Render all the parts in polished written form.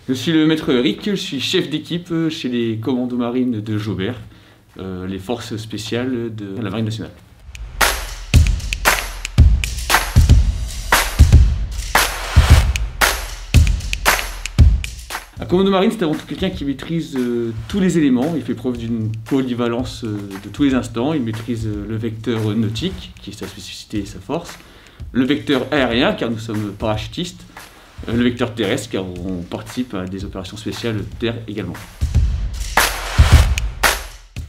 Je suis le maître Eric, je suis chef d'équipe chez les commandos marines de Jaubert, les forces spéciales de la Marine nationale. Un commando marine, c'est avant tout quelqu'un qui maîtrise tous les éléments. Il fait preuve d'une polyvalence de tous les instants. Il maîtrise le vecteur nautique, qui est sa spécificité et sa force, le vecteur aérien, car nous sommes parachutistes, le vecteur terrestre, car on participe à des opérations spéciales terre également.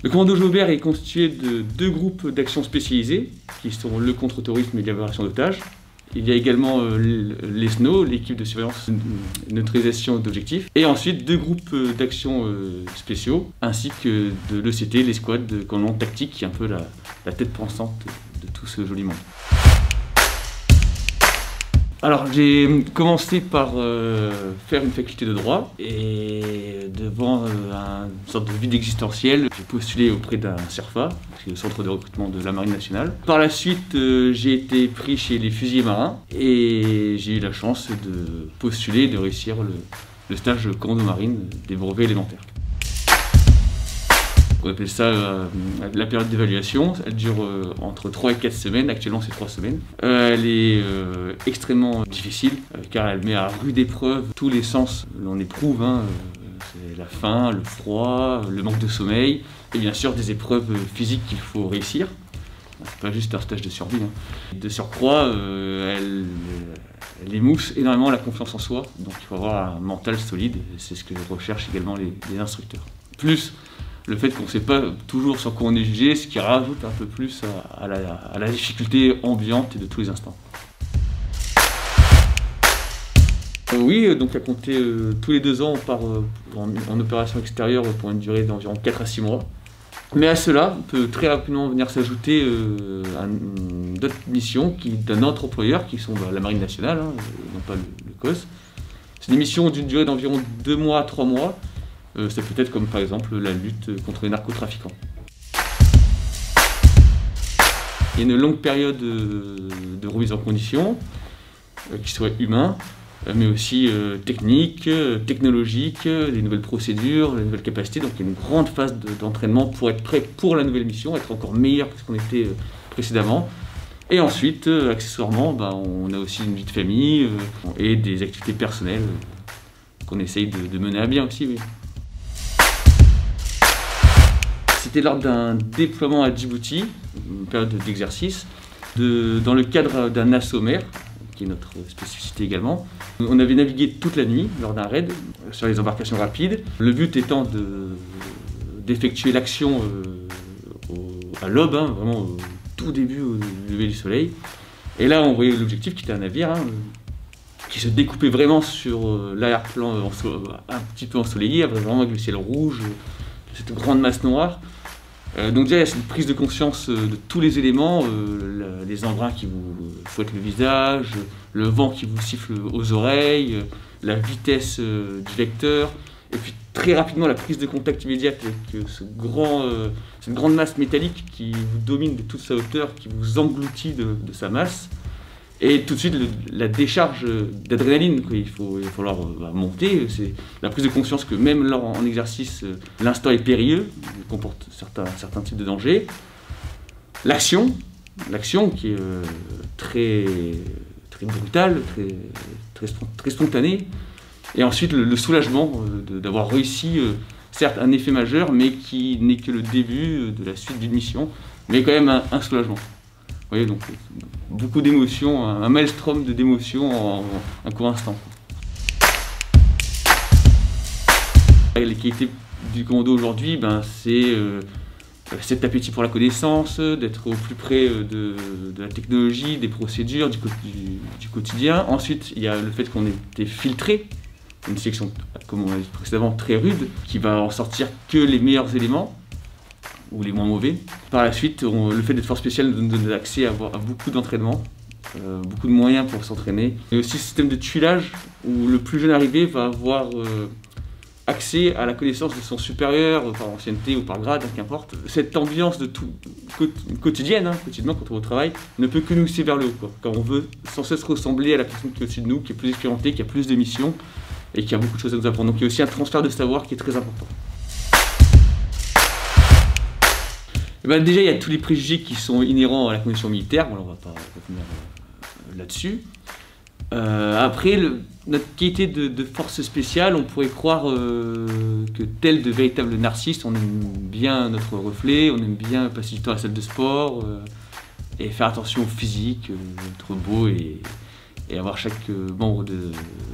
Le commando Jaubert est constitué de deux groupes d'actions spécialisés, qui sont le contre-terrorisme et la libération d'otages. Il y a également les SNO, l'équipe de surveillance et neutralisation d'objectifs. Et ensuite, deux groupes d'actions spéciaux, ainsi que de l'ECT, l'escouade de commandement tactique, qui est un peu la tête pensante de tout ce joli monde. Alors, j'ai commencé par faire une faculté de droit, et devant une sorte de vide existentiel, j'ai postulé auprès d'un CERFA, le centre de recrutement de la Marine nationale. Par la suite, j'ai été pris chez les fusiliers marins, et j'ai eu la chance de postuler et de réussir le stage commando marine des brevets élémentaires. On appelle ça la période d'évaluation. Elle dure entre 3 et 4 semaines. Actuellement, c'est 3 semaines. Elle est extrêmement difficile car elle met à rude épreuve tous les sens l'on éprouve. C'est la faim, le froid, le manque de sommeil et bien sûr des épreuves physiques qu'il faut réussir. C'est pas juste un stage de survie. De surcroît, elle émousse énormément la confiance en soi. Donc il faut avoir un mental solide. C'est ce que recherchent également les instructeurs. Plus le fait qu'on ne sait pas toujours sur quoi on est jugé, ce qui rajoute un peu plus à la difficulté ambiante de tous les instants. Oui, donc à compter tous les 2 ans, on part en opération extérieure pour une durée d'environ 4 à 6 mois. Mais à cela, peut très rapidement venir s'ajouter d'autres missions d'un autre employeur, qui sont la Marine nationale, non pas le COS. C'est des missions d'une durée d'environ 2 mois à 3 mois. Ça peut être comme par exemple la lutte contre les narcotrafiquants. Il y a une longue période de remise en condition, qui soit humain, mais aussi technique, technologique, les nouvelles procédures, les nouvelles capacités. Donc il y a une grande phase d'entraînement pour être prêt pour la nouvelle mission, être encore meilleur que ce qu'on était précédemment. Et ensuite, accessoirement, on a aussi une vie de famille et des activités personnelles qu'on essaye de mener à bien aussi. Oui. C'était lors d'un déploiement à Djibouti, une période d'exercice, dans le cadre d'un assaut mer, qui est notre spécificité également. On avait navigué toute la nuit lors d'un raid sur les embarcations rapides. Le but étant d'effectuer l'action à l'aube, vraiment au tout début, au lever du soleil. Et là, on voyait l'objectif qui était un navire qui se découpait vraiment sur l'arrière-plan un petit peu ensoleillé, avec vraiment avec le ciel rouge, cette grande masse noire. Donc déjà, il y a cette prise de conscience de tous les éléments, les embruns qui vous fouettent le visage, le vent qui vous siffle aux oreilles, la vitesse du vecteur, et puis très rapidement la prise de contact immédiate avec cette grande masse métallique qui vous domine de toute sa hauteur, qui vous engloutit de sa masse. Et tout de suite, la décharge d'adrénaline, il va falloir monter. C'est la prise de conscience que même lors en exercice, l'instant est périlleux, il comporte certains types de dangers. L'action qui est très brutale, très spontanée. Et ensuite, le soulagement d'avoir réussi, certes un effet majeur, mais qui n'est que le début de la suite d'une mission, mais quand même un soulagement. Vous voyez, donc beaucoup d'émotions, un maelstrom d'émotions en un court instant. Les qualités du commando aujourd'hui, c'est cet appétit pour la connaissance, d'être au plus près de la technologie, des procédures, du quotidien. Ensuite, il y a le fait qu'on ait été filtré, une sélection, comme on l'a dit précédemment, très rude, qui va en sortir que les meilleurs éléments, ou les moins mauvais. Par la suite, le fait d'être force spéciale nous donne accès à beaucoup d'entraînement, beaucoup de moyens pour s'entraîner. Et aussi le système de tuilage, où le plus jeune arrivé va avoir accès à la connaissance de son supérieur, par ancienneté ou par grade, qu'importe. Cette ambiance quotidienne, quotidiennement quand on va au travail, ne peut que nous pousser vers le haut, car on veut sans cesse ressembler à la personne qui est au-dessus de nous, qui est plus expérimentée, qui a plus de missions. et qui a beaucoup de choses à nous apprendre. Donc il y a aussi un transfert de savoir qui est très important. Et ben déjà, il y a tous les préjugés qui sont inhérents à la condition militaire, bon, on ne va pas revenir là-dessus. Après, notre qualité de force spéciale, on pourrait croire que tel de véritable narcisse, on aime bien notre reflet, on aime bien passer du temps à la salle de sport et faire attention au physique, être beau et avoir chaque membre de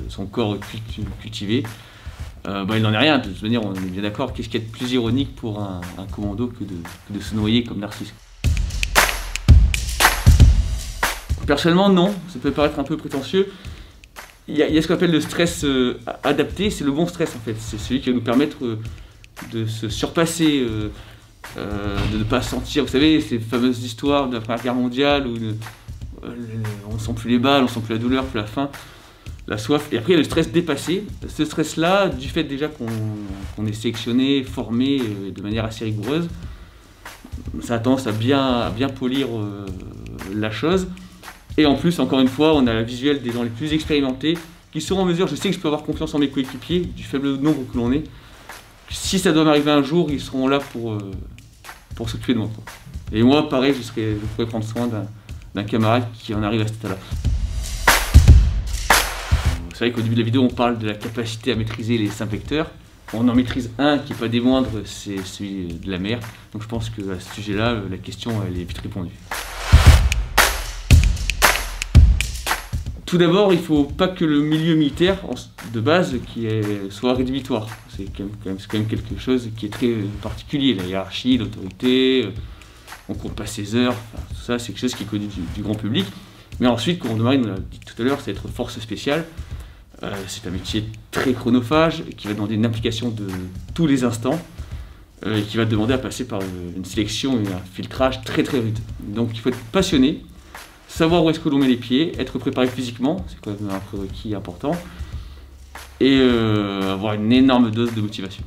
son corps cultivé. Il n'en est rien, de toute manière on est bien d'accord. Qu'est-ce qu'il y a de plus ironique pour un commando que de se noyer comme Narcisse? Personnellement, non, ça peut paraître un peu prétentieux. Il y a ce qu'on appelle le stress adapté, c'est le bon stress en fait. C'est celui qui va nous permettre de se surpasser, de ne pas sentir, vous savez, ces fameuses histoires de la Première Guerre mondiale où on ne sent plus les balles, on ne sent plus la douleur, plus la faim, la soif. Et après, il y a le stress dépassé. Ce stress-là, du fait déjà qu'on est sélectionné, formé de manière assez rigoureuse, ça a tendance à bien polir la chose. Et en plus, encore une fois, on a la visuelle des gens les plus expérimentés qui seront en mesure, je sais que je peux avoir confiance en mes coéquipiers, du faible nombre que l'on est. Si ça doit m'arriver un jour, ils seront là pour s'occuper de moi. Et moi, pareil, je pourrais prendre soin d'un camarade qui en arrive à cet état-là. C'est vrai qu'au début de la vidéo, on parle de la capacité à maîtriser les 5 vecteurs. On en maîtrise un qui n'est pas des moindres, c'est celui de la mer. Donc je pense qu'à ce sujet-là, la question elle est vite répondue. Tout d'abord, il ne faut pas que le milieu militaire de base soit rédhibitoire. C'est quand même quelque chose qui est très particulier. La hiérarchie, l'autorité, on ne compte pas ses heures, enfin, tout ça c'est quelque chose qui est connu du grand public. Mais ensuite, Commando Marine, on l'a dit tout à l'heure, c'est être force spéciale. C'est un métier très chronophage, qui va demander une implication de tous les instants, et qui va demander à passer par une sélection et un filtrage très rude. Donc il faut être passionné, savoir où est-ce que l'on met les pieds, être préparé physiquement, c'est quand même un prérequis important, et avoir une énorme dose de motivation.